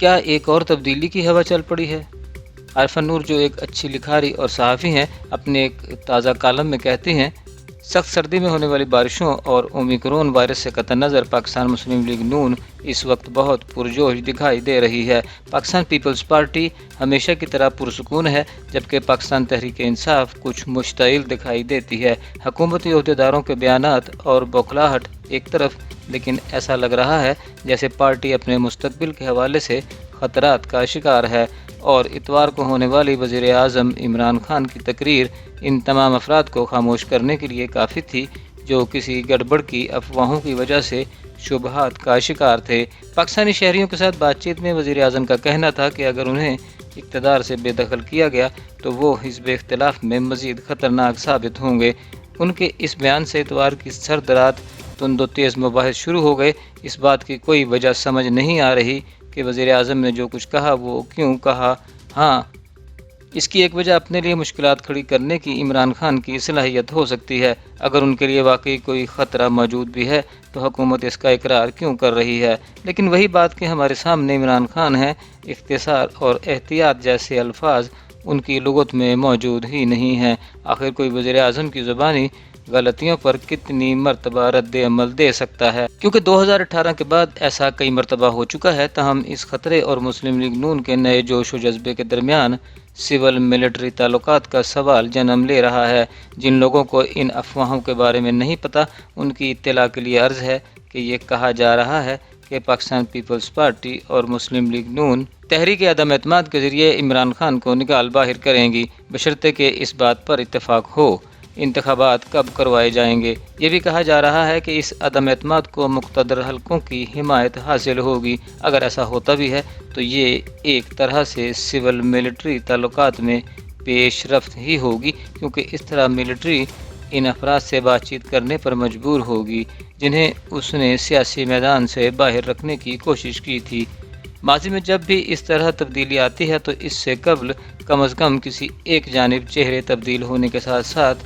کیا ایک اور تبدیلی کی ہوا چل پڑی ہے؟ عارفہ نور جو ایک اچھی لکھاری اور صحافی ہیں، اپنے ایک تازہ کالم میں کہتی ہیں، سخت سردی میں ہونے والی بارشوں اور اومیکرون وائرس سے قطع نظر پاکستان مسلم لیگ نون اس وقت بہت پرجوش دکھائی دے رہی ہے۔ پاکستان پیپلز پارٹی ہمیشہ کی طرح پرسکون ہے، جبکہ پاکستان تحریک انصاف کچھ مشتعل دکھائی دیتی ہے۔ حکومتی عہدیداروں کے بیانات اور بوکھلاہٹ ایک طرف، لیکن ایسا لگ رہا ہے جیسے پارٹی اپنے مستقبل کے حوالے سے خطرات کا شکار ہے، اور اتوار کو ہونے والی وزیر اعظم عمران خان کی تقریر ان تمام افراد کو خاموش کرنے کے لیے کافی تھی جو کسی گڑبڑ کی افواہوں کی وجہ سے شبہات کا شکار تھے۔ پاکستانی شہریوں کے ساتھ بات چیت میں وزیر اعظم کا کہنا تھا کہ اگر انہیں اقتدار سے بے دخل کیا گیا تو وہ حزب اختلاف میں مزید خطرناک ثابت ہوں گے۔ ان کے اس بیان سے اتوار کی سرد رات تند و تیز مباحث شروع ہو گئے۔ اس بات کی کوئی وجہ سمجھ نہیں آ رہی کہ وزیر اعظم نے جو کچھ کہا وہ کیوں کہا۔ ہاں، اس کی ایک وجہ اپنے لیے مشکلات کھڑی کرنے کی عمران خان کی صلاحیت ہو سکتی ہے۔ اگر ان کے لیے واقعی کوئی خطرہ موجود بھی ہے تو حکومت اس کا اقرار کیوں کر رہی ہے؟ لیکن وہی بات کہ ہمارے سامنے عمران خان ہے، اختصار اور احتیاط جیسے الفاظ ان کی لغت میں موجود ہی نہیں ہیں۔ آخر کوئی وزیر اعظم کی زبانی غلطیوں پر کتنی مرتبہ رد عمل دے سکتا ہے؟ کیونکہ 2018 کے بعد ایسا کئی مرتبہ ہو چکا ہے، تاہم اس خطرے اور مسلم لیگ نون کے نئے جوش و جذبے کے درمیان سول ملٹری تعلقات کا سوال جنم لے رہا ہے۔ جن لوگوں کو ان افواہوں کے بارے میں نہیں پتہ، ان کی اطلاع کے لیے عرض ہے کہ یہ کہا جا رہا ہے کہ پاکستان پیپلز پارٹی اور مسلم لیگ نون تحریک عدم اعتماد کے ذریعے عمران خان کو نکال باہر کریں گی، بشرطے کہ اس بات پر اتفاق ہو انتخابات کب کروائے جائیں گے۔ یہ بھی کہا جا رہا ہے کہ اس عدم اعتماد کو مقتدر حلقوں کی حمایت حاصل ہوگی۔ اگر ایسا ہوتا بھی ہے تو یہ ایک طرح سے سول ملٹری تعلقات میں پیش رفت ہی ہوگی، کیونکہ اس طرح ملٹری ان افراد سے بات چیت کرنے پر مجبور ہوگی جنہیں اس نے سیاسی میدان سے باہر رکھنے کی کوشش کی تھی۔ ماضی میں جب بھی اس طرح تبدیلی آتی ہے تو اس سے قبل کم از کم کسی ایک جانب چہرے تبدیل ہونے کے ساتھ ساتھ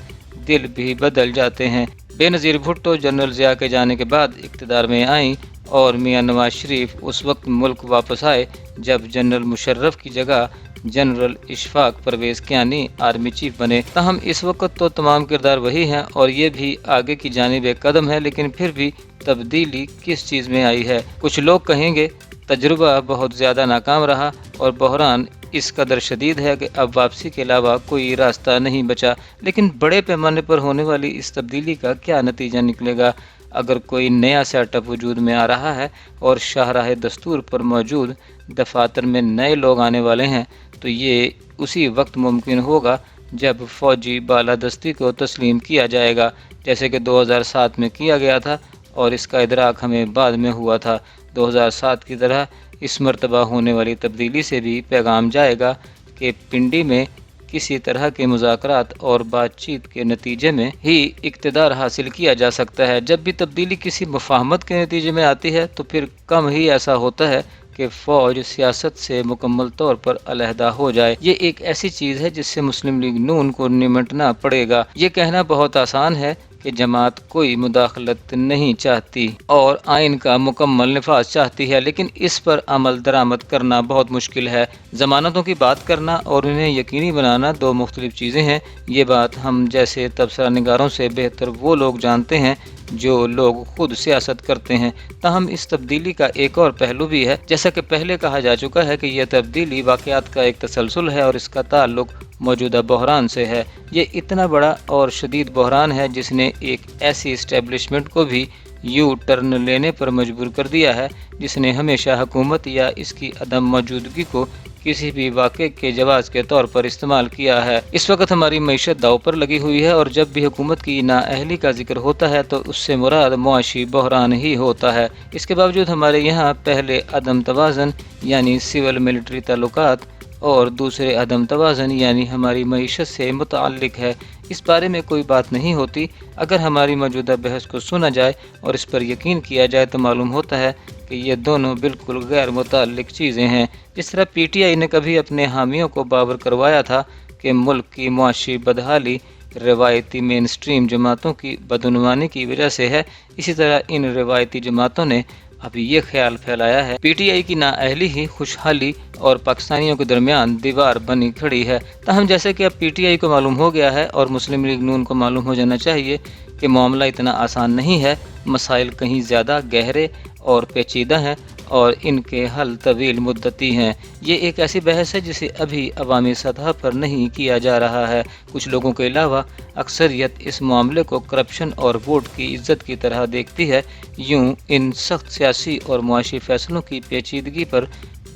دل بھی بدل جاتے ہیں۔ بے نظیر بھٹو جنرل ضیاء کے جانے کے بعد اقتدار میں آئیں اور میاں نواز شریف اس وقت ملک واپس آئے جب جنرل مشرف کی جگہ general Ashfaq Parvez Kayani army chief بنے۔ تاہم اس وقت تو تمام کردار وہی ہیں اور یہ بھی آگے کی جانب ایک قدم ہے، لیکن پھر بھی تبدیلی کس چیز میں آئی ہے؟ کچھ لوگ کہیں گے تجربہ بہت زیادہ ناکام رہا اور بحران اس قدر شدید ہے کہ اب واپسی کے علاوہ کوئی راستہ نہیں بچا۔ لیکن بڑے پیمانے پر ہونے والی اس تبدیلی کا کیا نتیجہ نکلے گا؟ اگر کوئی نیا سیٹ اپ وجود میں آ رہا ہے اور شاہراہ دستور پر موجود دفاتر میں نئے لوگ آنے والے ہیں تو یہ اسی وقت ممکن ہوگا جب فوجی بالادستی کو تسلیم کیا جائے گا، جیسے کہ 2007 میں کیا گیا تھا، اور اس کا ادراک ہمیں بعد میں ہوا تھا۔ 2007 کی طرح اس مرتبہ ہونے والی تبدیلی سے بھی پیغام جائے گا کہ پنڈی میں کسی طرح کے مذاکرات اور بات چیت کے نتیجے میں ہی اقتدار حاصل کیا جا سکتا ہے۔ جب بھی تبدیلی کسی مفاہمت کے نتیجے میں آتی ہے تو پھر کم ہی ایسا ہوتا ہے کہ فوج سیاست سے مکمل طور پر علیحدہ ہو جائے۔ یہ ایک ایسی چیز ہے جس سے مسلم لیگ نون کو نمٹنا پڑے گا۔ یہ کہنا بہت آسان ہے کہ جماعت کوئی مداخلت نہیں چاہتی اور آئین کا مکمل نفاذ چاہتی ہے، لیکن اس پر عمل درآمد کرنا بہت مشکل ہے۔ ضمانتوں کی بات کرنا اور انہیں یقینی بنانا دو مختلف چیزیں ہیں۔ یہ بات ہم جیسے تبصرہ نگاروں سے بہتر وہ لوگ جانتے ہیں جو لوگ خود سیاست کرتے ہیں۔ تاہم اس تبدیلی کا ایک اور پہلو بھی ہے۔ جیسا کہ پہلے کہا جا چکا ہے کہ یہ تبدیلی واقعات کا ایک تسلسل ہے اور اس کا تعلق موجودہ بحران سے ہے۔ یہ اتنا بڑا اور شدید بحران ہے جس نے ایک ایسی اسٹیبلشمنٹ کو بھی یو ٹرن لینے پر مجبور کر دیا ہے جس نے ہمیشہ حکومت یا اس کی عدم موجودگی کو کسی بھی واقعے کے جواز کے طور پر استعمال کیا ہے۔ اس وقت ہماری معیشت داؤ پر لگی ہوئی ہے اور جب بھی حکومت کی نااہلی کا ذکر ہوتا ہے تو اس سے مراد معاشی بحران ہی ہوتا ہے۔ اس کے باوجود ہمارے یہاں پہلے عدم توازن یعنی سول ملٹری تعلقات اور دوسرے عدم توازن یعنی ہماری معیشت سے متعلق ہے۔ اس بارے میں کوئی بات نہیں ہوتی۔ اگر ہماری موجودہ بحث کو سنا جائے اور اس پر یقین کیا جائے تو معلوم ہوتا ہے کہ یہ دونوں بالکل غیر متعلق چیزیں ہیں۔ جس طرح پی ٹی آئی نے کبھی اپنے حامیوں کو باور کروایا تھا کہ ملک کی معاشی بدحالی روایتی مین سٹریم جماعتوں کی بدعنوانی کی وجہ سے ہے۔ اسی طرح ان روایتی جماعتوں نے ابھی یہ خیال پھیلایا ہے پی ٹی آئی کی نااہلی ہی خوشحالی اور پاکستانیوں کے درمیان دیوار بنی کھڑی ہے۔ تاہم جیسے کہ اب پی ٹی آئی کو معلوم ہو گیا ہے اور مسلم لیگ نون کو معلوم ہو جانا چاہیے کہ معاملہ اتنا آسان نہیں ہے، مسائل کہیں زیادہ گہرے اور پیچیدہ ہیں اور ان کے حل طویل مدتی ہیں۔ یہ ایک ایسی بحث ہے جسے ابھی عوامی سطح پر نہیں کیا جا رہا ہے۔ کچھ لوگوں کے علاوہ اکثریت اس معاملے کو کرپشن اور ووٹ کی عزت کی طرح دیکھتی ہے۔ یوں ان سخت سیاسی اور معاشی فیصلوں کی پیچیدگی پر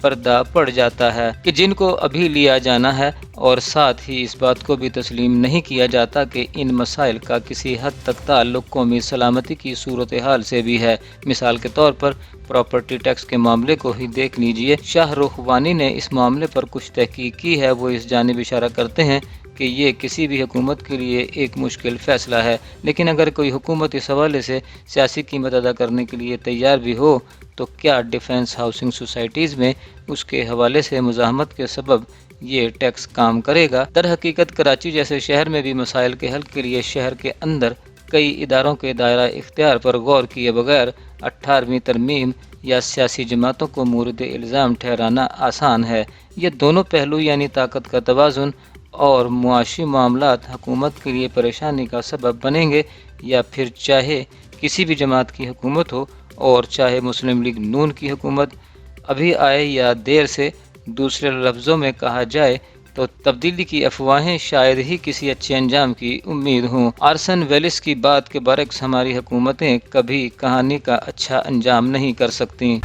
پردہ پڑ جاتا ہے کہ جن کو ابھی لیا جانا ہے، اور ساتھ ہی اس بات کو بھی تسلیم نہیں کیا جاتا کہ ان مسائل کا کسی حد تک تعلق قومی سلامتی کی صورتحال سے بھی ہے۔ مثال کے طور پر پراپرٹی ٹیکس کے معاملے کو ہی دیکھ لیجئے۔ شاہ رخ وانی نے اس معاملے پر کچھ تحقیق کی ہے۔ وہ اس جانب اشارہ کرتے ہیں کہ یہ کسی بھی حکومت کے لیے ایک مشکل فیصلہ ہے، لیکن اگر کوئی حکومت اس حوالے سے سیاسی قیمت ادا کرنے کے لیے تیار بھی ہو تو کیا ڈیفنس ہاؤسنگ سوسائٹیز میں اس کے حوالے سے مزاحمت کے سبب یہ ٹیکس کام کرے گا؟ در حقیقت کراچی جیسے شہر میں بھی مسائل کے حل کے لیے شہر کے اندر کئی اداروں کے دائرہ اختیار پر غور کیے بغیر 18ویں ترمیم یا سیاسی جماعتوں کو مورد الزام ٹھہرانا آسان ہے۔ یہ دونوں پہلو یعنی طاقت کا توازن اور معاشی معاملات حکومت کے لیے پریشانی کا سبب بنیں گے، یا پھر چاہے کسی بھی جماعت کی حکومت ہو اور چاہے مسلم لیگ نون کی حکومت ابھی آئے یا دیر سے، دوسرے لفظوں میں کہا جائے تو تبدیلی کی افواہیں شاید ہی کسی اچھے انجام کی امید ہوں۔ آرسن ویلس کی بات کے برعکس ہماری حکومتیں کبھی کہانی کا اچھا انجام نہیں کر سکتیں۔